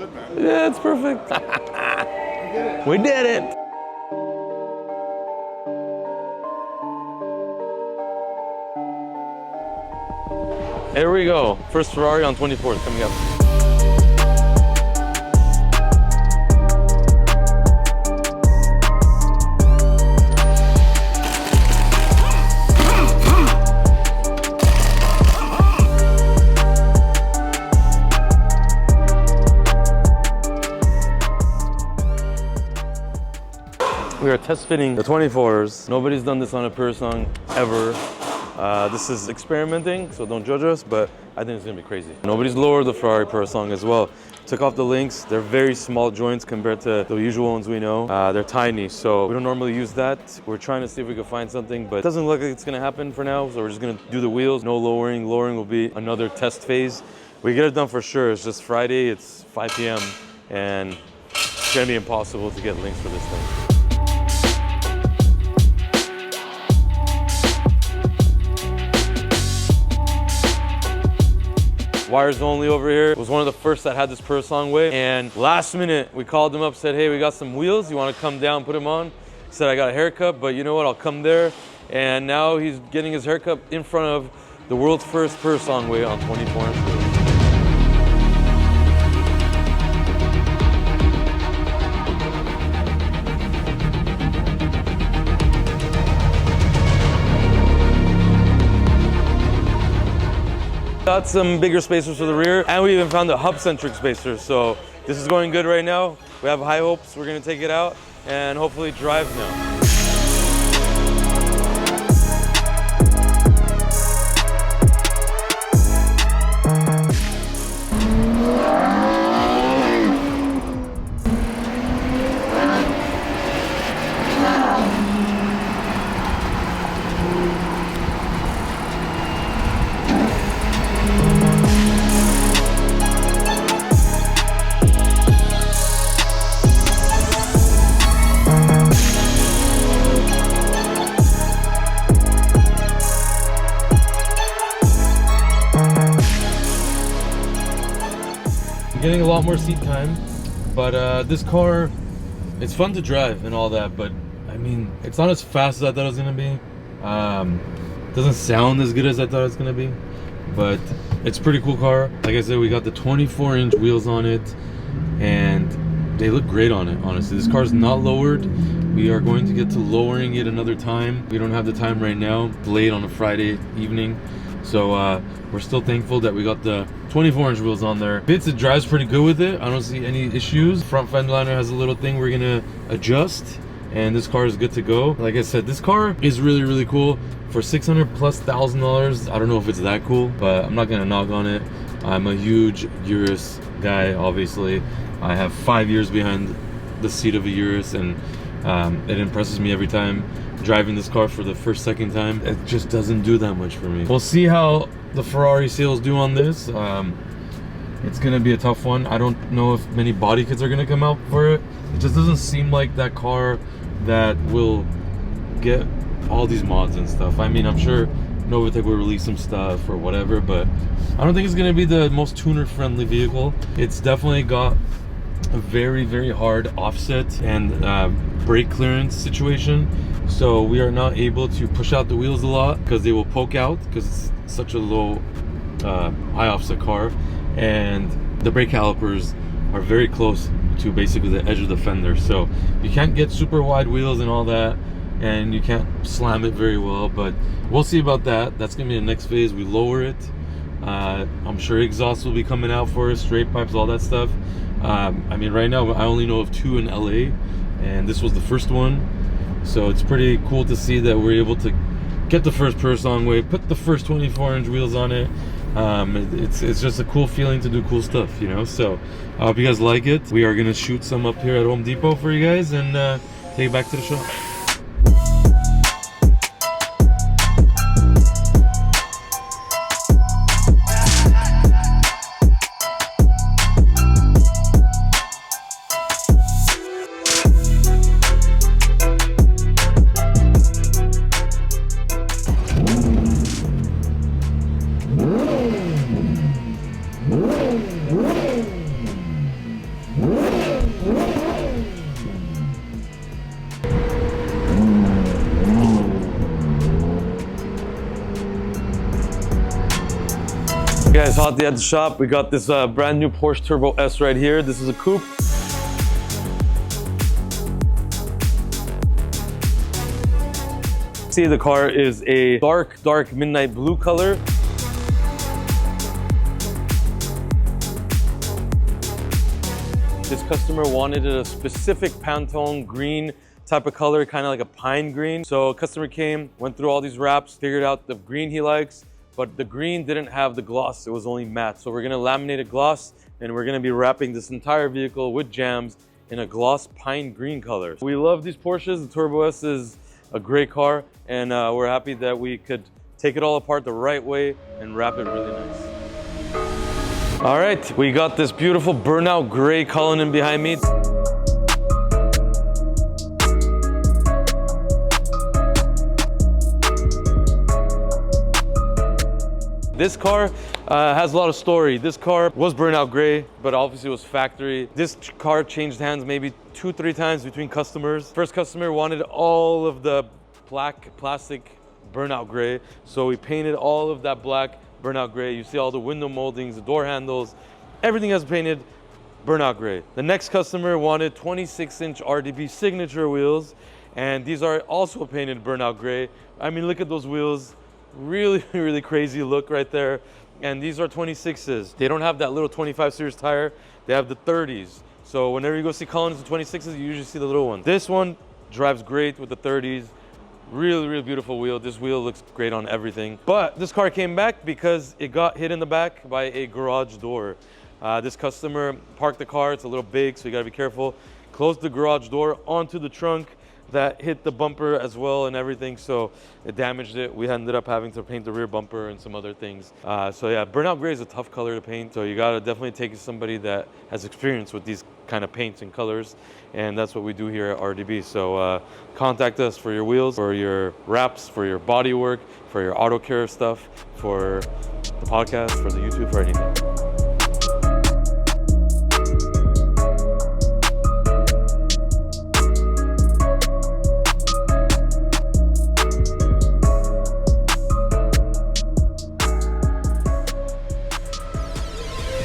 good, man. Yeah, it's perfect. We did it. Here we go. First Ferrari on 24th coming up. We are test fitting the 24s. Nobody's done this on a Purosangue ever. This is experimenting, so don't judge us, but I think it's gonna be crazy. Nobody's lowered the Ferrari Purosangue as well. Took off the links. They're very small joints compared to the usual ones we know. They're tiny, so we don't normally use that. We're trying to see if we can find something, but it doesn't look like it's gonna happen for now, so we're just gonna do the wheels. No lowering. Lowering will be another test phase. We get it done for sure. It's just Friday, it's 5 p.m., and it's gonna be impossible to get links for this thing. Wires only over here. It was one of the first that had this Purosangue way, and last minute we called him up, said, hey, we got some wheels, you want to come down, put them on? He said, I got a haircut, but you know what, I'll come there. And now he's getting his haircut in front of the world's first Purosangue way on 24-inch wheels. Got some bigger spacers for the rear, and we even found a hub-centric spacer, so this is going good right now. We have high hopes. We're gonna take it out and hopefully drive now. Getting a lot more seat time, but this car, it's fun to drive and all that, but I mean, it's not as fast as I thought it was gonna be. Doesn't sound as good as I thought it was gonna be, but it's a pretty cool car. Like I said, we got the 24-inch wheels on it, and they look great on it, honestly. This car's not lowered. We are going to get to lowering it another time. We don't have the time right now, it's late on a Friday evening. So we're still thankful that we got the 24-inch wheels on there. It drives pretty good with it. I don't see any issues. Front fender liner has a little thing we're gonna adjust, and this car is good to go. Like I said, this car is really, really cool. For $600,000+, I don't know if it's that cool, but I'm not gonna knock on it. I'm a huge Urus guy, obviously. I have 5 years behind the seat of a Urus, and it impresses me every time. Driving this car for the second time, it just doesn't do that much for me. We'll see how the Ferrari sales do on this. It's gonna be a tough one. I don't know if many body kits are gonna come out for it. It just doesn't seem like that car that will get all these mods and stuff. I mean, I'm sure Novitec will release some stuff or whatever, but I don't think it's gonna be the most tuner friendly vehicle. It's definitely got a very, very hard offset and brake clearance situation. So we are not able to push out the wheels a lot because they will poke out because it's such a low high offset car, and the brake calipers are very close to basically the edge of the fender, so you can't get super wide wheels and all that, and you can't slam it very well. But we'll see about that. That's gonna be the next phase. We lower it. I'm sure exhaust will be coming out for us, straight pipes, all that stuff. I mean, right now I only know of 2 in LA, and this was the first one. So it's pretty cool to see that we're able to get the first Purosangue way, put the first 24-inch wheels on it. It's just a cool feeling to do cool stuff, you know. So I hope you guys like it. We are gonna shoot some up here at Home Depot for you guys and take it back to the shop. Nice hot day at the shop. We got this brand new Porsche Turbo S right here. This is a coupe. See, the car is a dark midnight blue color. This customer wanted a specific Pantone green type of color, kind of like a pine green. So a customer came, went through all these wraps, figured out the green he likes, but the green didn't have the gloss, it was only matte. So we're gonna laminate a gloss and we're gonna be wrapping this entire vehicle with jams in a gloss pine green color. We love these Porsches. The Turbo S is a great car, and we're happy that we could take it all apart the right way and wrap it really nice. All right, we got this beautiful burnout gray Cullinan behind me. This car has a lot of story. This car was burnout gray, but obviously it was factory. This car changed hands maybe 2-3 times between customers. First customer wanted all of the black plastic burnout gray, so we painted all of that black burnout gray. You see all the window moldings, the door handles, everything has painted burnout gray. The next customer wanted 26-inch RDB signature wheels, and these are also painted burnout gray. I mean, look at those wheels. Really crazy look right there. And these are 26s. They don't have that little 25 series tire. They have the 30s. So whenever you go see Cullinans and 26s, you usually see the little one. This one drives great with the 30s. Really beautiful wheel. This wheel looks great on everything. But this car came back because it got hit in the back by a garage door. This customer parked the car. It's a little big, so you gotta be careful. Closed the garage door onto the trunk. That hit the bumper as well and everything, so it damaged it. We ended up having to paint the rear bumper and some other things. So yeah, burnout gray is a tough color to paint, so you gotta definitely take somebody that has experience with these kind of paints and colors, and that's what we do here at RDB. So contact us for your wheels, for your wraps, for your body work, for your auto care stuff, for the podcast, for the YouTube, for anything.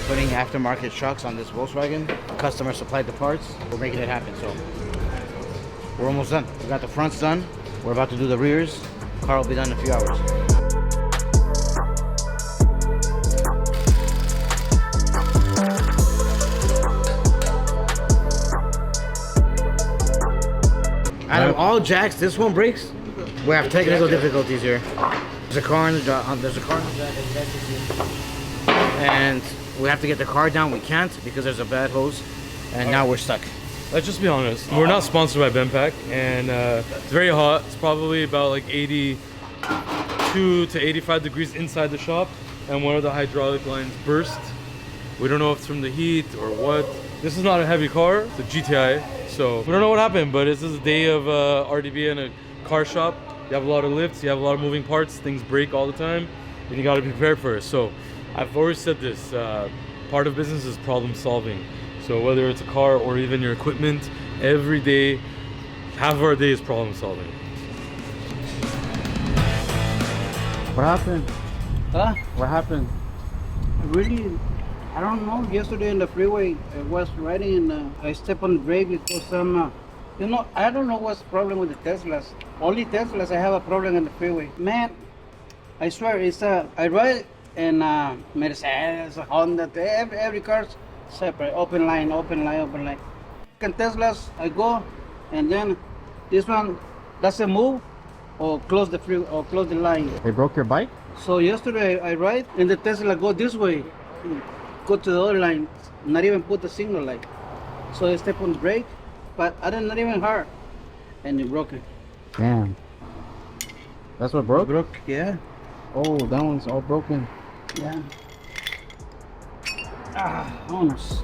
Putting aftermarket shocks on this Volkswagen. The customer supplied the parts. We're making it happen, so we're almost done. We got the fronts done. We're about to do the rears. Car will be done in a few hours. Out of all jacks, this one breaks. We have technical difficulties here. There's a car in the jack, as you can see. And we have to get the car down. We can't because there's a bad hose, and now we're stuck. Let's just be honest. We're not sponsored by Benpack, and it's very hot. It's probably about like 82 to 85 degrees inside the shop, and one of the hydraulic lines burst. We don't know if it's from the heat or what. This is not a heavy car. It's a GTI, so we don't know what happened, but this is a day of RDB in a car shop. You have a lot of lifts, you have a lot of moving parts, things break all the time, and you got to be prepared for it. So I've always said this, part of business is problem solving. So whether it's a car or even your equipment, every day, half of our day is problem solving. What happened? Huh? What happened? Really, I don't know. Yesterday in the freeway, I was riding and I stepped on the brake because you know, I don't know what's the problem with the Teslas. Only Teslas I have a problem in the freeway. Man, I swear, it's I ride in Mercedes, Honda, every car's separate, open line. And Teslas, I go, and then this one doesn't move or close the freeway or close the line. They broke your bike? So yesterday I ride and the Tesla go this way, go to the other line, not even put the signal light. So I step on the brake, but I didn't, not even hard, and it broke it. Damn. That's what broke? Broke, yeah. Oh, that one's all broken. Yeah. Honest.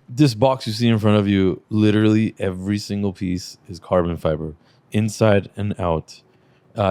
This box you see in front of you, literally every single piece is carbon fiber, inside and out.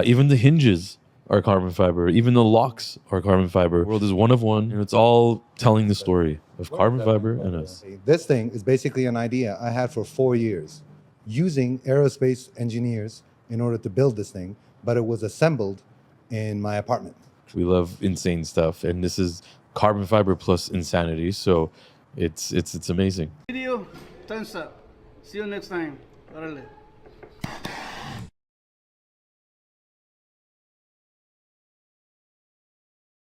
Even the hinges are carbon fiber. Even the locks are carbon fiber. The world is one of one, and it's all telling the story of carbon fiber and us. This thing is basically an idea I had for 4 years, using aerospace engineers in order to build this thing, but it was assembled in my apartment. We love insane stuff, and this is carbon fiber plus insanity. So it's amazing. Video, thumbs up. See you next time. Órale.